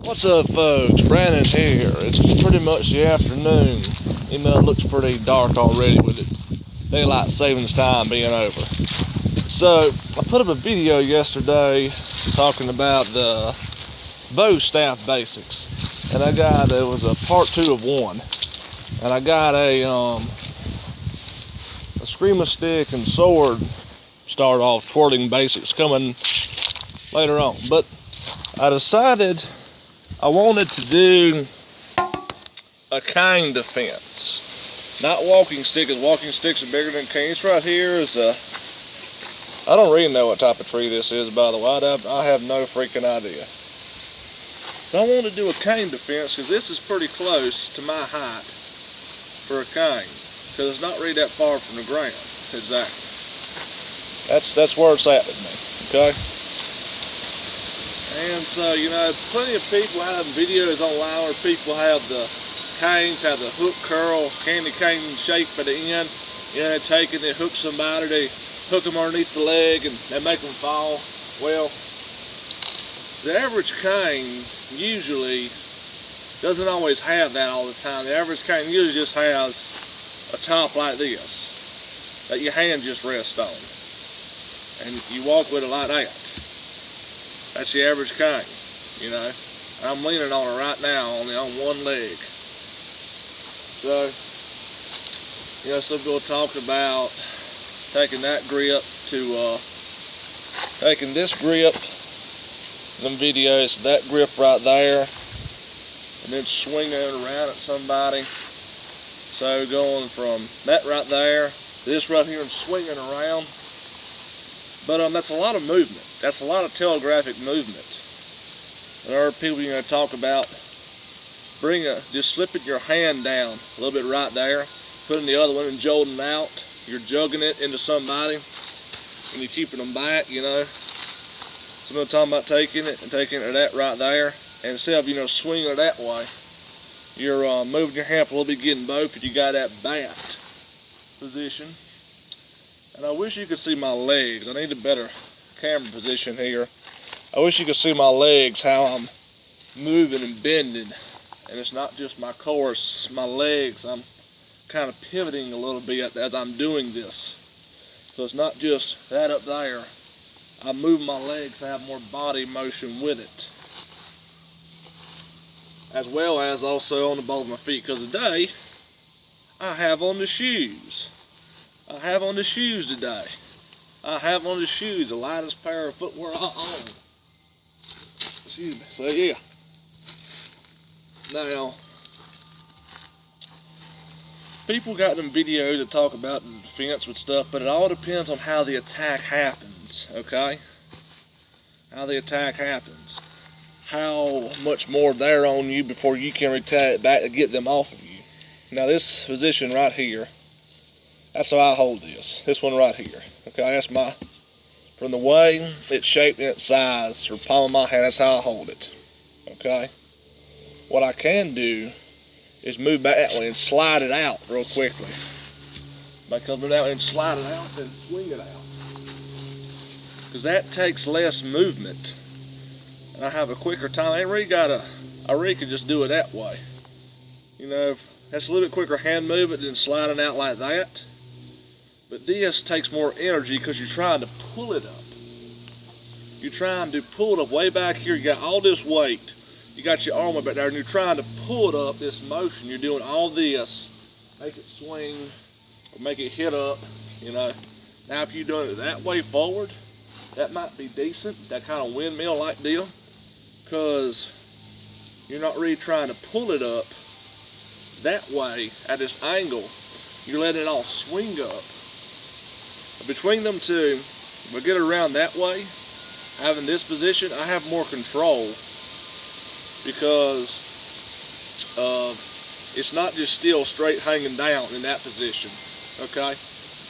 What's up, folks? Brandon here. It's pretty much the afternoon, even though it looks pretty dark already with it daylight savings time being over. So I put up a video yesterday talking about the bow staff basics, and it was a part 2 of 1, and I got a screamer stick and sword start off twirling basics coming later on, but I decided I wanted to do a cane defense, not walking stick, because walking sticks are bigger than canes. Right here is I don't really know what type of tree this is, by the way. I have no freaking idea. But I want to do a cane defense because this is pretty close to my height for a cane, because it's not really that far from the ground. Exactly. That's where it's at with me. Okay. And so, you know, plenty of people have videos online where people have the canes, have the hook curl, candy cane shape at the end. You know, they take it, they hook somebody, they hook them underneath the leg and they make them fall. Well, the average cane usually doesn't always have that all the time. The average cane usually just has a top like this that your hand just rests on. And you walk with it like that. That's the average cane, you know. I'm leaning on it right now, only on one leg. So, you know, some people talk about taking that grip to, taking this grip, them videos, that grip right there, and then swinging it around at somebody. So going from that right there, to this right here and swinging around. But that's a lot of movement. That's a lot of telegraphic movement. There are people, you know, talk about just slipping your hand down a little bit right there, putting the other one and jolting out. You're jugging it into somebody, and you're keeping them back, you know. Somebody talking about taking it and taking it to that right there, and instead of, you know, swinging it that way, you're moving your hand a little bit, getting both, if you got that bat position. And I wish you could see my legs. I need a better camera position here. I wish you could see my legs, how I'm moving and bending. And it's not just my core, it's my legs. I'm kind of pivoting a little bit as I'm doing this. So it's not just that up there. I move my legs to have more body motion with it. As well as also on the balls of my feet. Because today, I have on the shoes. I have on the shoes today. I have on the shoes, the lightest pair of footwear I own. Excuse me. So yeah. Now, people got them videos that talk about the defense with stuff, but it all depends on how the attack happens, okay? How the attack happens. How much more they're on you before you can retaliate back to get them off of you. Now this position right here, that's how I hold this. This one right here. Okay, that's from the way it's shaped in its size, or palm of my hand, that's how I hold it. Okay? What I can do is move back that way and slide it out real quickly. By coming that way and slide it out, then swing it out. Because that takes less movement. And I have a quicker time. I really could just do it that way. You know, that's a little bit quicker hand movement than sliding out like that. But this takes more energy because you're trying to pull it up. You're trying to pull it up way back here. You got all this weight. You got your arm back there, and you're trying to pull it up, this motion. You're doing all this. Make it swing, or make it hit up, you know. Now if you're doing it that way forward, that might be decent, that kind of windmill-like deal. Because you're not really trying to pull it up that way at this angle. You're letting it all swing up. Between them two, if we get it around that way, having this position, I have more control because it's not just still straight hanging down in that position, okay?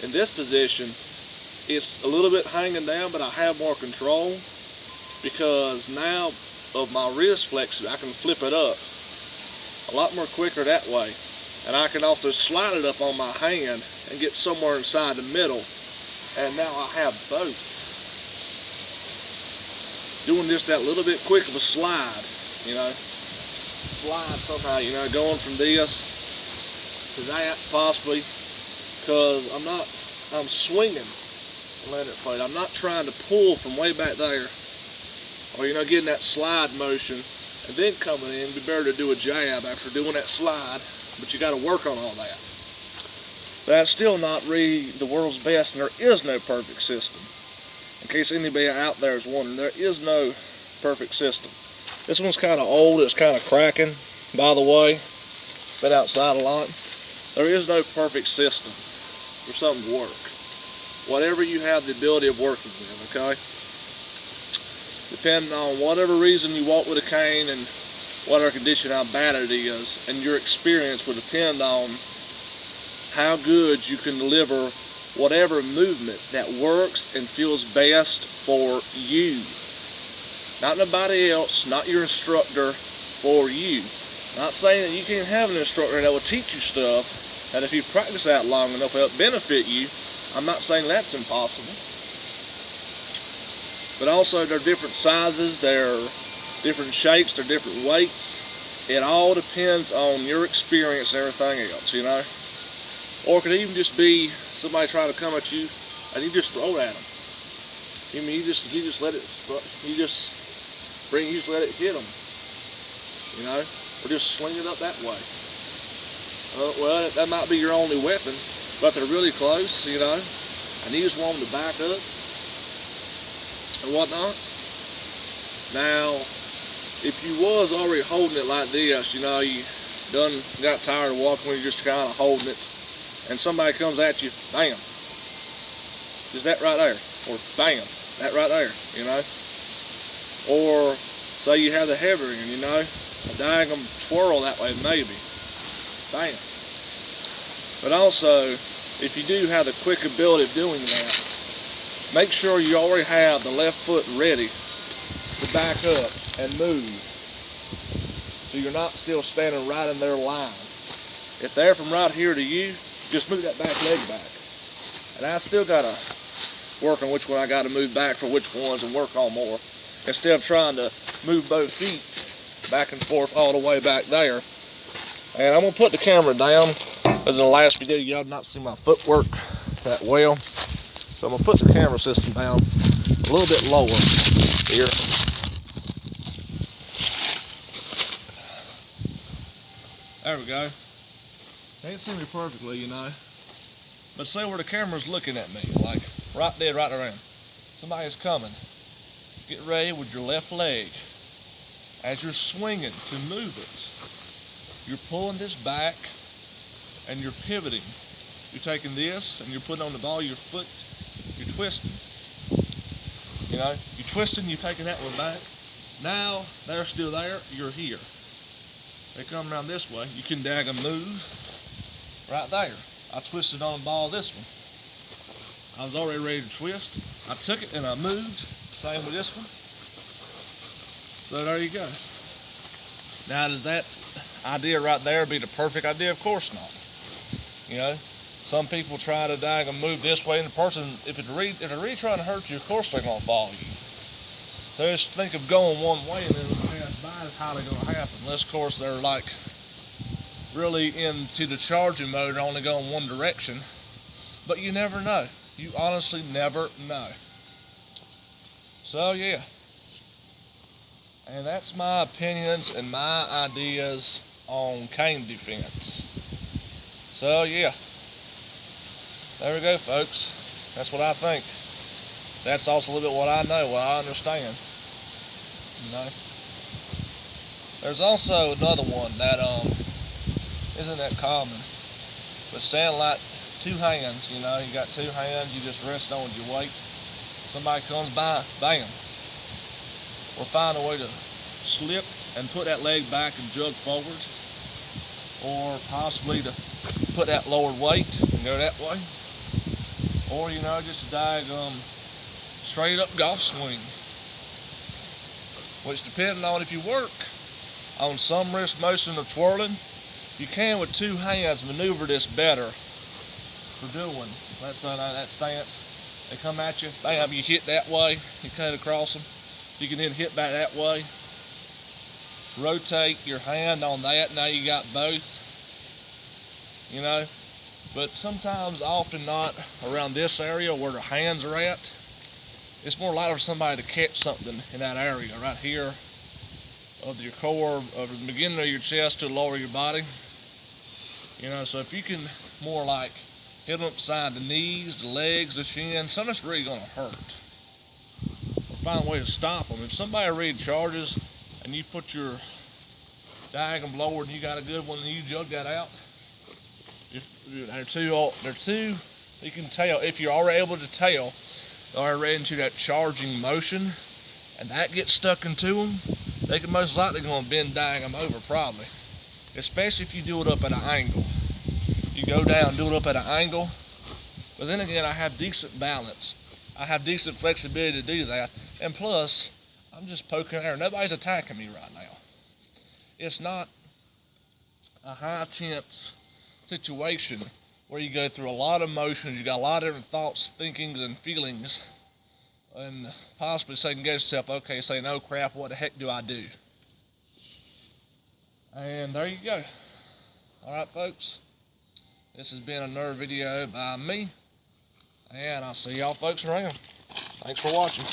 In this position, it's a little bit hanging down, but I have more control because now of my wrist flex, I can flip it up a lot more quicker that way. And I can also slide it up on my hand and get somewhere inside the middle. And now I have both. Doing this that little bit quick of a slide you know, slide somehow, you know, going from this to that possibly, because I'm swinging and letting it float. I'm not trying to pull from way back there, or, you know, getting that slide motion and then coming in. It'd be better to do a jab after doing that slide, but you got to work on all that. But that's still not really the world's best, and there is no perfect system. In case anybody out there is wondering, there is no perfect system. This one's kind of old, it's kind of cracking, by the way. Been outside a lot. There is no perfect system for something to work. Whatever you have the ability of working with, okay? Depending on whatever reason you walk with a cane and whatever condition, how bad it is, and your experience will depend on how good you can deliver whatever movement that works and feels best for you. Not nobody else, not your instructor, for you. Not saying that you can't have an instructor that will teach you stuff, and if you practice that long enough, it'll benefit you. I'm not saying that's impossible. But also, they're different sizes, they're different shapes, they're different weights. It all depends on your experience and everything else, you know. Or it could even just be somebody trying to come at you and you just throw it at them. You mean you just let it, you just let it hit them, you know, or just sling it up that way. Well, that might be your only weapon, but they're really close, you know, and you just want them to back up and whatnot. Now, if you was already holding it like this, you know, you got tired of walking when you're just kind of holding it, and somebody comes at you, bam, just that right there, or bam, that right there, you know. Or say you have the heavier one, you know, a diagonal twirl that way, maybe, bam. But also, if you do have the quick ability of doing that, make sure you already have the left foot ready to back up and move, so you're not still standing right in their line. If they're from right here to you, just move that back leg back. And I still gotta work on which one I gotta move back for which ones and work on more, instead of trying to move both feet back and forth all the way back there. And I'm gonna put the camera down, as in the last video y'all not see my footwork that well. So I'm gonna put the camera system down a little bit lower here. There we go. Can't see me perfectly, you know. But say where the camera's looking at me, like right dead, right around. Somebody's coming. Get ready with your left leg. As you're swinging to move it, you're pulling this back and you're pivoting. You're taking this and you're putting on the ball of your foot. You're twisting. You know, you're twisting, you're taking that one back. Now, they're still there, you're here. They come around this way, you can daggum move right there. I twisted on the ball of this one. I was already ready to twist. I took it and I moved. Same with this one. So there you go. Now, does that idea right there be the perfect idea? Of course not. You know, some people try to daggum move this way, and the person, if they're really trying to hurt you, of course they're gonna follow you. So just think of going one way and then pass by is how they're gonna happen. Unless, of course, they're like really into the charging mode and only going one direction. But you never know. You honestly never know. So yeah. And that's my opinions and my ideas on cane defense. So yeah. There we go, folks. That's what I think. That's also a little bit what I know, what I understand. You know. There's also another one that isn't that common, but standing like two hands. You know, you got two hands, you just rest on with your weight. Somebody comes by, bam. Or find a way to slip and put that leg back and jug forward, or possibly to put that lower weight and go that way, or you know, just a daggum straight up golf swing, which depending on if you work on some wrist motion of twirling, you can with two hands maneuver this better for doing, let's say that stance. They come at you, bam, you hit that way, you cut across them, you can then hit back that way. rotate your hand on that. Now you got both, you know. But sometimes, often not around this area where the hands are at. It's more likely for somebody to catch something in that area right here of your core, of the beginning of your chest to the lower of your body. You know, so if you can more like hit them upside the knees, the legs, the shin, something that's really gonna hurt. Or find a way to stop them. If somebody really charges and you put your diagonal blower and you got a good one and you jug that out, they're two, you can tell, if you're already able to tell, they're already into that charging motion, and that gets stuck into them, they can most likely gonna bend them over probably. Especially if you do it up at an angle. You go down, do it up at an angle, but then again, I have decent balance. I have decent flexibility to do that, and plus, I'm just poking air. Nobody's attacking me right now. It's not a high tense situation where you go through a lot of emotions, you got a lot of different thoughts, thinkings, and feelings, and possibly second guess yourself, okay, saying, oh crap, what the heck do I do? And there you go. Alright folks, this has been another video by me, and I'll see y'all folks around. Thanks for watching.